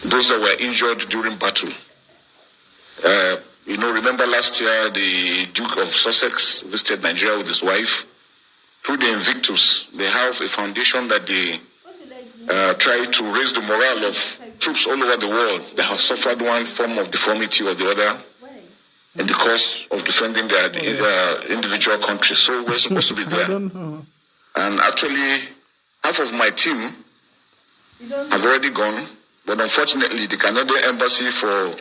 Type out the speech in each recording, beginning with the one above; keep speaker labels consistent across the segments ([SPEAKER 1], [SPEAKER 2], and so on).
[SPEAKER 1] those that were injured during battle. Remember last year the Duke of Sussex visited Nigeria with his wife. Through the Invictus, they have a foundation that they try to raise the morale of troops all over the world that have suffered one form of deformity or the other in the course of defending their individual countries. So we're supposed to be there. And actually, half of my team have already gone, but unfortunately, the Canadian embassy, for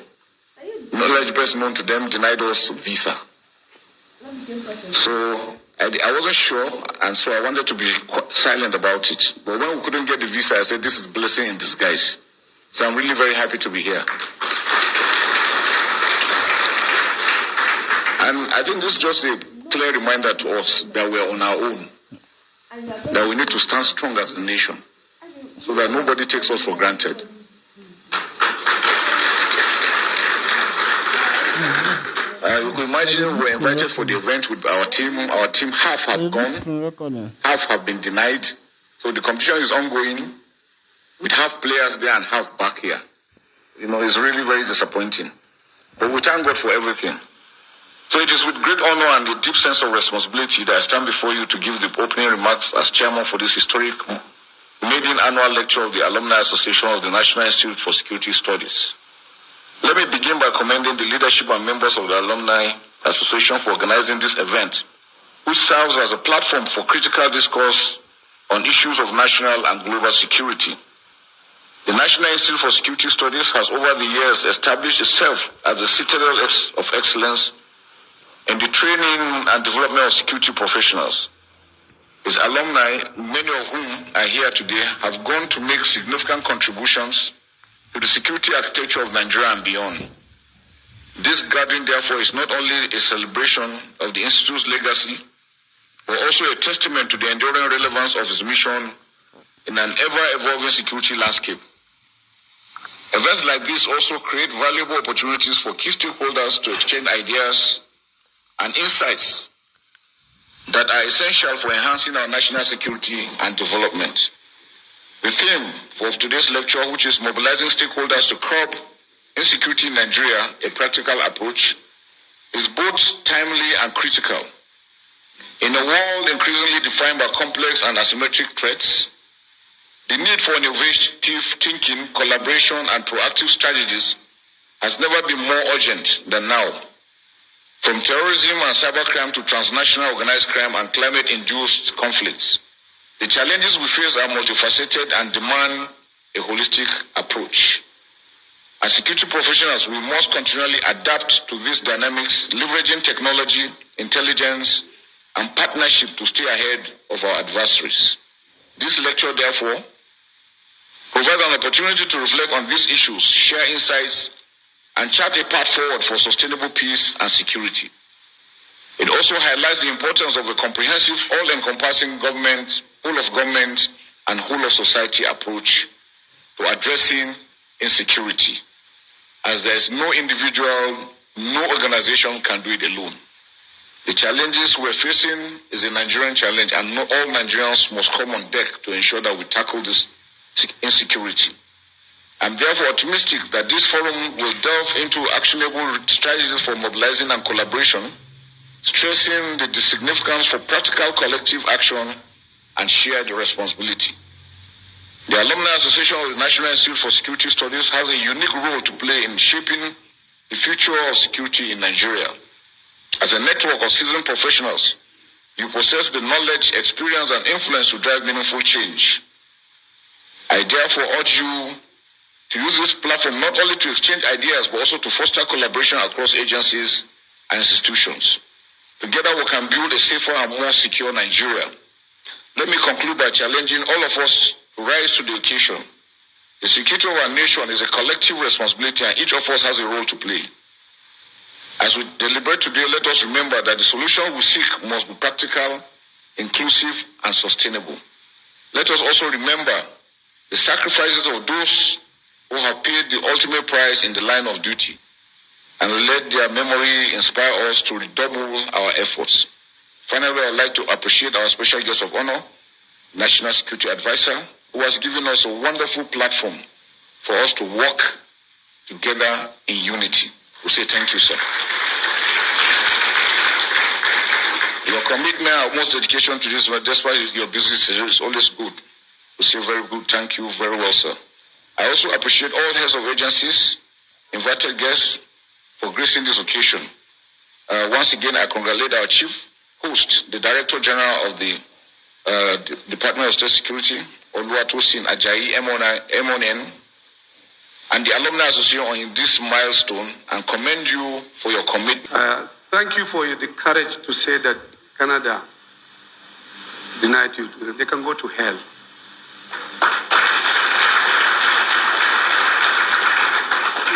[SPEAKER 1] knowledge best known to them, denied us visa. So I wasn't sure, and so I wanted to be silent about it. But when we couldn't get the visa, I said, this is blessing in disguise. So I'm really very happy to be here. And I think this is just a clear reminder to us that we're on our own, that we need to stand strong as a nation, so that nobody takes us for granted. You can imagine we're invited for the event with our team. Our team, half have gone, half have been denied. So the competition is ongoing with half players there and half back here. It's really very disappointing. But we thank God for everything. So it is with great honor and a deep sense of responsibility that I stand before you to give the opening remarks as chairman for this historic maiden annual lecture of the Alumni Association of the National Institute for Security Studies. Let me begin by commending the leadership and members of the Alumni Association for organizing this event, which serves as a platform for critical discourse on issues of national and global security. The National Institute for Security Studies has over the years established itself as a citadel of excellence in the training and development of security professionals. Its alumni, many of whom are here today, have gone to make significant contributions to the security architecture of Nigeria and beyond. This gathering, therefore, is not only a celebration of the Institute's legacy, but also a testament to the enduring relevance of its mission in an ever-evolving security landscape. Events like this also create valuable opportunities for key stakeholders to exchange ideas and insights that are essential for enhancing our national security and development. The theme for today's lecture, which is mobilizing stakeholders to curb insecurity in Nigeria, a practical approach, is both timely and critical. In a world increasingly defined by complex and asymmetric threats, the need for innovative thinking, collaboration, and proactive strategies has never been more urgent than now. From terrorism and cybercrime to transnational organized crime and climate-induced conflicts, the challenges we face are multifaceted and demand a holistic approach. As security professionals, we must continually adapt to these dynamics, leveraging technology, intelligence, and partnership to stay ahead of our adversaries. This lecture, therefore, provides an opportunity to reflect on these issues, share insights, and chart a path forward for sustainable peace and security. It also highlights the importance of a comprehensive, all-encompassing government, whole of government, and whole of society approach to addressing insecurity, as there is no individual, no organization can do it alone. The challenges we're facing is a Nigerian challenge, and not all Nigerians must come on deck to ensure that we tackle this insecurity. I'm therefore optimistic that this forum will delve into actionable strategies for mobilizing and collaboration, stressing the significance for practical collective action and shared responsibility. The Alumni Association of the National Institute for Security Studies has a unique role to play in shaping the future of security in Nigeria. As a network of seasoned professionals, you possess the knowledge, experience, and influence to drive meaningful change. I therefore urge you to use this platform not only to exchange ideas, but also to foster collaboration across agencies and institutions. Together we can build a safer and more secure Nigeria. Let me conclude by challenging all of us to rise to the occasion. The security of our nation is a collective responsibility, and each of us has a role to play. As we deliberate today, let us remember that the solution we seek must be practical, inclusive, and sustainable. Let us also remember the sacrifices of those who have paid the ultimate price in the line of duty, and let their memory inspire us to redouble our efforts. Finally, I would like to appreciate our special guest of honor, National Security Advisor, who has given us a wonderful platform for us to work together in unity. We say thank you, sir. Your commitment and most dedication to this, despite your busy schedule, is always good. We say very good. Thank you very well, sir. I also appreciate all heads of agencies, invited guests for gracing this occasion. Once again, I congratulate our chief host, the Director General of the Department of State Security, Oluwatosin Ajayi, MON, and the Alumni Association on this milestone, and commend you for your commitment.
[SPEAKER 2] Thank you for the courage to say that Canada denied you. They can go to hell.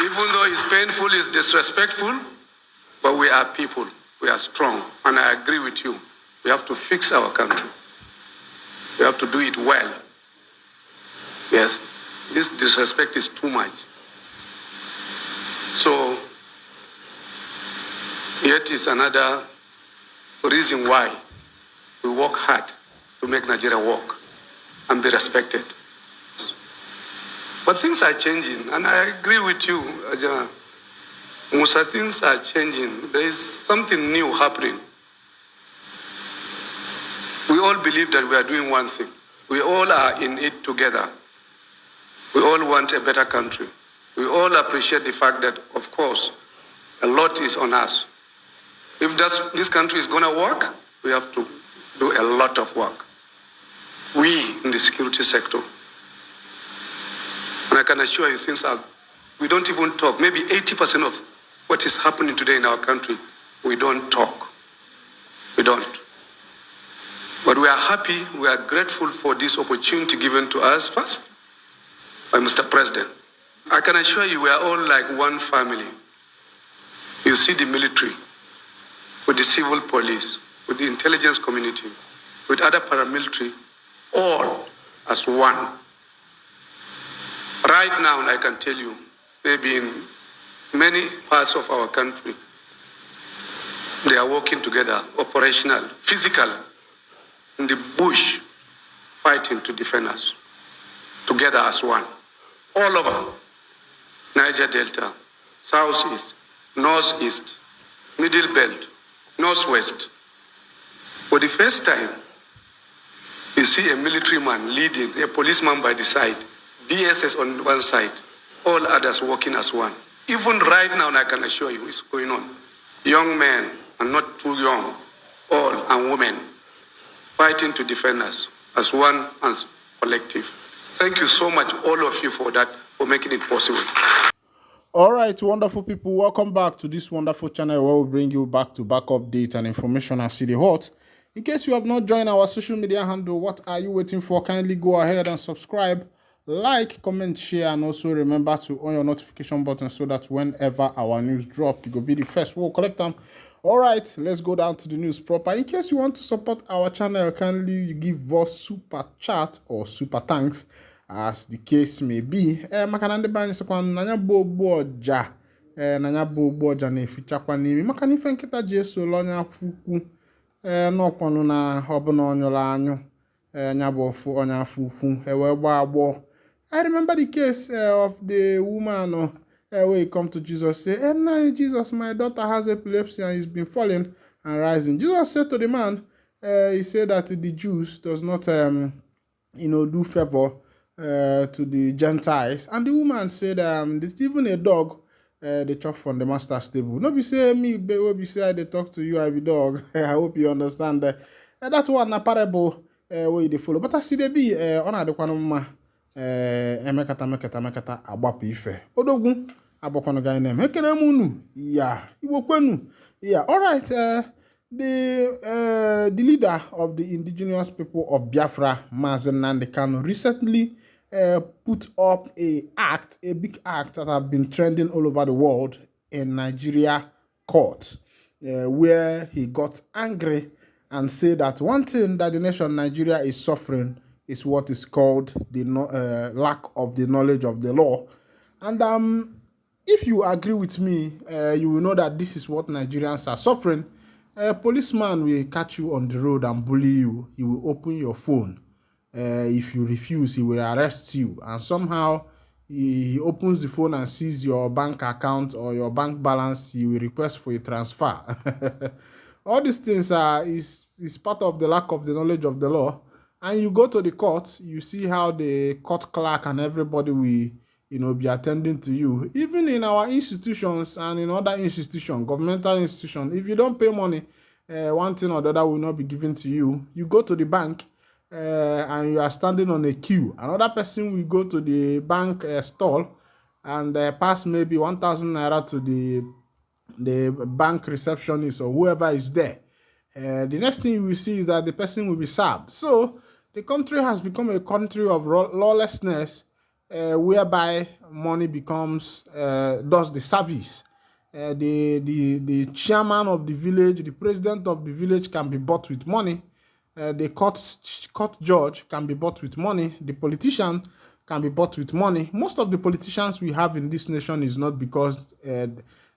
[SPEAKER 2] Even though it's painful, it's disrespectful, but we are people. We are strong. And I agree with you. We have to fix our country. We have to do it well. Yes, this disrespect is too much. So, yet is another reason why we work hard to make Nigeria work and be respected. But things are changing, and I agree with you, Musa, things are changing. There is something new happening. We all believe that we are doing one thing. We all are in it together. We all want a better country. We all appreciate the fact that, of course, a lot is on us. If this country is going to work, we have to do a lot of work. We in the security sector. And I can assure you we don't even talk. Maybe 80% of what is happening today in our country, we don't talk. We don't. But we are happy, we are grateful for this opportunity given to us first by Mr. President. I can assure you we are all like one family. You see the military, with the civil police, with the intelligence community, with other paramilitary, all as one. Right now, I can tell you, maybe in many parts of our country, they are working together, operational, physical, in the bush, fighting to defend us, together as one. All over, Niger Delta, Southeast, Northeast, Middle Belt, Northwest. For the first time, you see a military man leading, a policeman by the side, DSS on one side, all others working as one. Even right now, I can assure you, it's going on. Young men, and not too young, all, and women, fighting to defend us as one and collective. Thank you so much, all of you, for that, for making it possible.
[SPEAKER 3] All right, wonderful people, welcome back to this wonderful channel where we bring you back-to-back updates and information as City Hot. In case you have not joined our social media handle, what are you waiting for? Kindly go ahead and subscribe, like, comment, share, and also remember to on your notification button so that whenever our news drop, you will be the first. We'll collect them. All right, let's go down to the news proper. In case you want to support our channel, kindly give us super chat or super thanks, as the case may be. Makanande bani sekwan nanya boboja. Nanya boboja ne fichakwa nimi. Makani fenkita jesu lonya fuku. No kwanu na hobono onyola anyo. Nyabofu onya fuku. Webo. I remember the case of the woman where he come to Jesus, say, Jesus, my daughter has epilepsy and he's been falling and rising. Jesus said to the man, he said that the Jews does not, do favor to the Gentiles. And the woman said, even a dog, they chop from the master's table. No be say me, be say they talk to you, I be dog. I hope you understand that. That's one a parable where they follow. But I see they be honor the kwanuma. Emekata agbapu ife odogun abokono guy name ekene munu iwokwenu all right. The leader of the indigenous people of Biafra, Mazen Nnamdi Kanu, recently put up a big act that have been trending all over the world in Nigeria court, where he got angry and said that one thing that the nation Nigeria is suffering is what is called the lack of the knowledge of the law. And if you agree with me, you will know that this is what Nigerians are suffering. A policeman will catch you on the road and bully you. He will open your phone. If you refuse, he will arrest you. And somehow he opens the phone and sees your bank account or your bank balance, he will request for a transfer. All these things is part of the lack of the knowledge of the law. And you go to the court, you see how the court clerk and everybody will, be attending to you. Even in our institutions and in other institutions, governmental institutions, if you don't pay money, one thing or the other will not be given to you. You go to the bank and you are standing on a queue. Another person will go to the bank stall and pass maybe 1,000 naira to the bank receptionist or whoever is there. The next thing you will see is that the person will be served. So the country has become a country of lawlessness, whereby money becomes does the service. The chairman of the village, the president of the village can be bought with money. The court judge can be bought with money. The politician can be bought with money. Most of the politicians we have in this nation is not because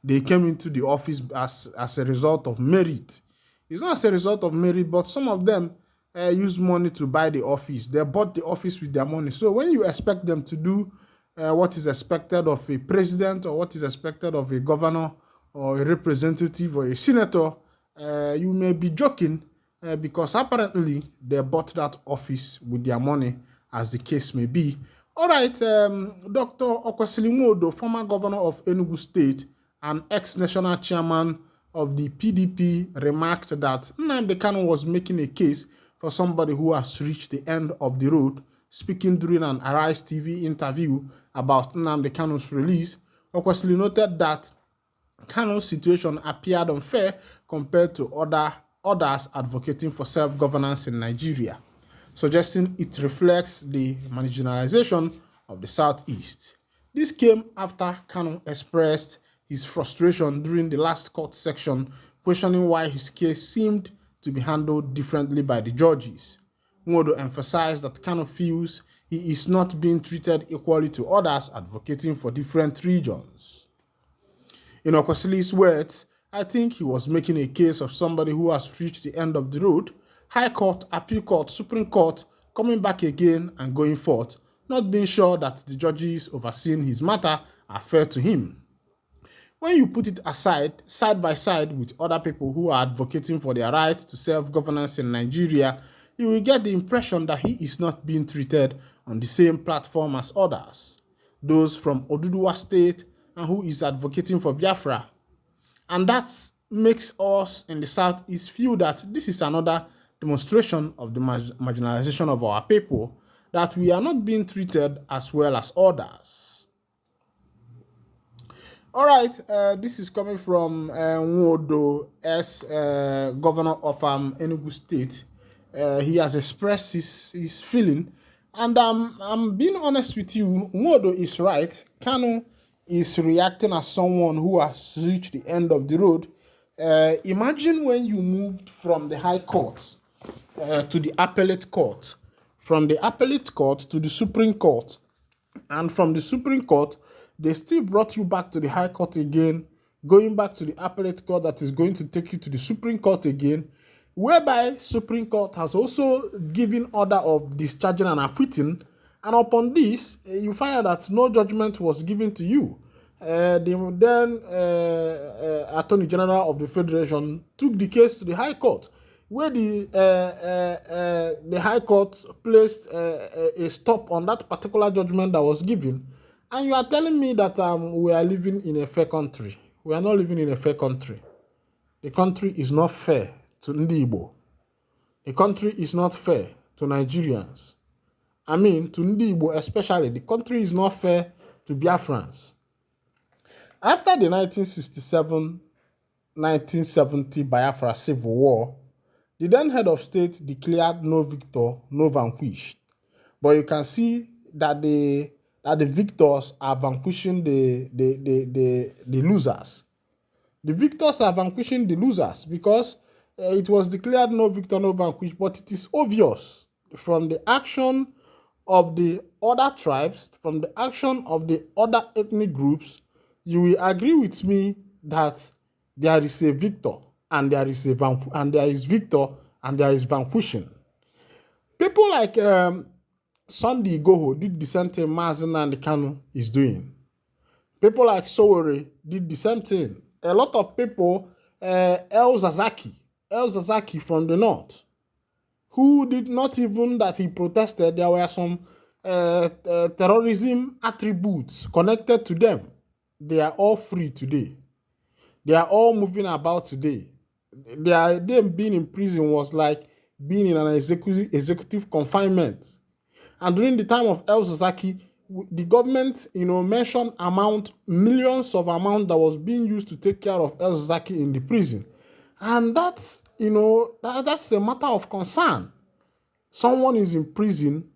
[SPEAKER 3] they came into the office as a result of merit. It's not as a result of merit, but some of them use money to buy the office. They bought the office with their money. So when you expect them to do what is expected of a president or what is expected of a governor or a representative or a senator, you may be joking because apparently they bought that office with their money, as the case may be. All right, Dr. Okwesili Nwodo, former governor of Enugu State and ex-national chairman of the PDP, remarked that Nnamdi Kanu was making a case for somebody who has reached the end of the road. Speaking during an Arise TV interview about Nnamdi Kanu's release, Okwesili noted that Kanu's situation appeared unfair compared to others advocating for self-governance in Nigeria, suggesting it reflects the marginalization of the Southeast. This came after Kanu expressed his frustration during the last court section, questioning why his case seemed to be handled differently by the judges. Nwodo emphasized that Kanu feels he is not being treated equally to others advocating for different regions. In Okwesili's words, I think he was making a case of somebody who has reached the end of the road, High Court, Appeal Court, Supreme Court, coming back again and going forth, not being sure that the judges overseeing his matter are fair to him. When you put it aside, side by side with other people who are advocating for their right to self-governance in Nigeria, you will get the impression that he is not being treated on the same platform as others, those from Oduduwa State and who is advocating for Biafra. And that makes us in the Southeast feel that this is another demonstration of the marginalization of our people, that we are not being treated as well as others. All right, this is coming from Nwodo, governor of Enugu State. He has expressed his feeling, and I'm being honest with you. Nwodo is right. Kanu is reacting as someone who has reached the end of the road. Imagine when you moved from the High Court to the Appellate Court, from the Appellate Court to the Supreme Court, and from the Supreme Court, they still brought you back to the High Court again, going back to the Appellate Court that is going to take you to the Supreme Court again, whereby Supreme Court has also given order of discharging and acquitting, and upon this, you find that no judgment was given to you. The then Attorney General of the Federation took the case to the High Court, where the High Court placed a stop on that particular judgment that was given. And you are telling me that we are living in a fair country. We are not living in a fair country. The country is not fair to Ndi Igbo. The country is not fair to Nigerians. I mean, to Ndi Igbo especially, the country is not fair to Biafrans. After the 1967-1970 Biafra Civil War, the then head of state declared no victor, no vanquished. But you can see that the victors are vanquishing the losers. The victors are vanquishing the losers because it was declared no victor, no vanquished, but it is obvious from the action of the other tribes, from the action of the other ethnic groups, you will agree with me that there is a victor and there is victor and there is vanquishing. People like Sunday Igboho did the same thing Mazi Nnamdi Kanu is doing. People like Sowore did the same thing. A lot of people, El Zazaki from the north, who did not even that he protested, there were some terrorism attributes connected to them. They are all free today. They are all moving about today. Them being in prison was like being in an executive confinement. And during the time of El Zazaki, the government, mentioned millions of amount that was being used to take care of El Zazaki in the prison. And that's, that's a matter of concern. Someone is in prison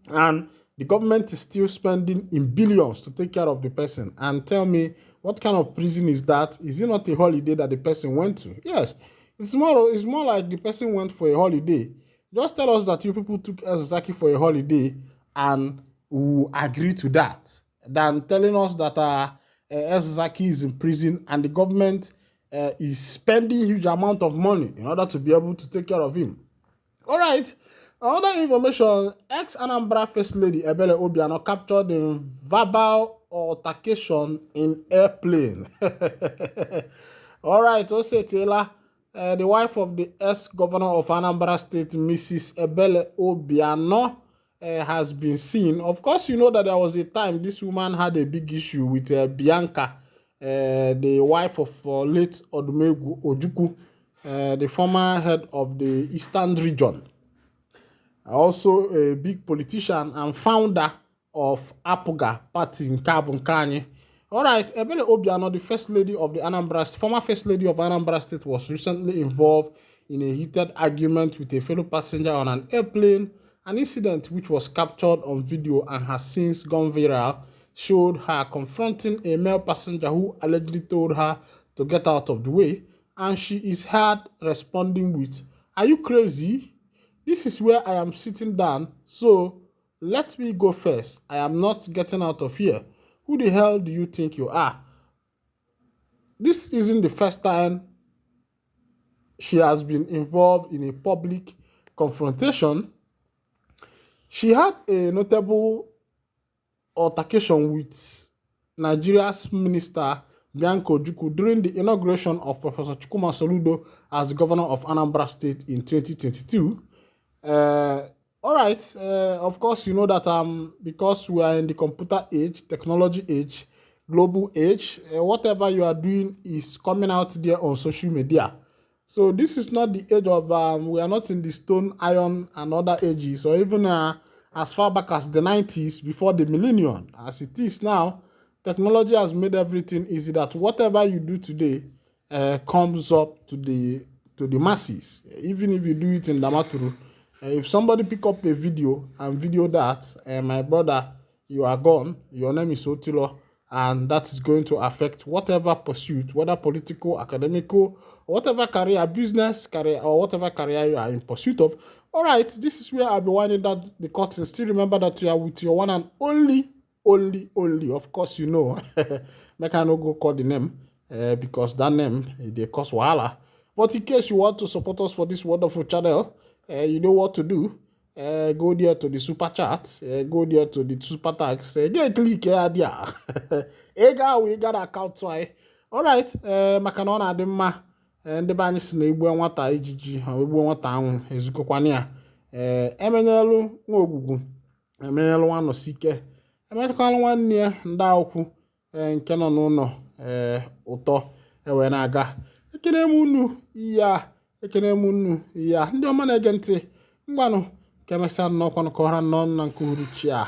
[SPEAKER 3] and the government is still spending in billions to take care of the person. And tell me, what kind of prison is that? Is it not a holiday that the person went to? Yes, it's more like the person went for a holiday. Just tell us that you people took El Zazaki for a holiday and we agree to that, than telling us that El Zazaki is in prison and the government is spending huge amount of money in order to be able to take care of him. All right. Other information, ex-Anambra First Lady Ebele Obiano captured in verbal altercation in airplane. All right, Ose Taylor, the wife of the ex-governor of Anambra State, Mrs. Ebele Obiano, has been seen. Of course, you know that there was a time this woman had a big issue with Bianca, the wife of late Odumegwu Ojukwu, the former head of the Eastern region. Also a big politician and founder of Apuga Party in Kabunkanye. All right, Ebele Obiano, the former first lady of Anambra State, was recently involved in a heated argument with a fellow passenger on an airplane. An incident which was captured on video and has since gone viral showed her confronting a male passenger who allegedly told her to get out of the way, and she is heard responding with, "Are you crazy? This is where I am sitting down, so let me go first. I am not getting out of here. Who the hell do you think you are?" This isn't the first time she has been involved in a public confrontation. She had a notable altercation with Nigeria's Minister Bianca Ojukwu during the inauguration of Professor Chukwuma Soludo as the governor of Anambra State in 2022. All right, of course, you know that because we are in the computer age, technology age, global age, whatever you are doing is coming out there on social media. So this is not the age of, we are not in the stone, iron, and other ages, or even as far back as the 90s, before the millennium. As it is now, technology has made everything easy that whatever you do today comes up to the masses. Even if you do it in Damaturu, if somebody pick up a video and video that, my brother, you are gone, your name is Otilo, and that is going to affect whatever pursuit, whether political, academical, whatever career, business career, or whatever career you are in pursuit of. All right, this is where I'll be winding down the curtain. Still remember that you are with your one and only, of course, you know, make I no go call the name, because that name, they cause wahala. But in case you want to support us for this wonderful channel, you know what to do. Go there to the super chat, go there to the super tags, get click here there. We got account so all right, makanona adema. Ndị be anyị si na egbu nwata ijiji ha egbu nwata anwụ ezukọkwana ya emenyelu nwa ogwugwu emenyelu nwa nọsike emechakwala nwanne ya ndị akwụkwọ nke nọ n'ụlọ ụtọ ewe na-aga ekene m unu ya ndị ọma na-ege ntị mgbanụ ka emesịa nnọkwanụ ka ọra nnọọ na nke uhuruchi a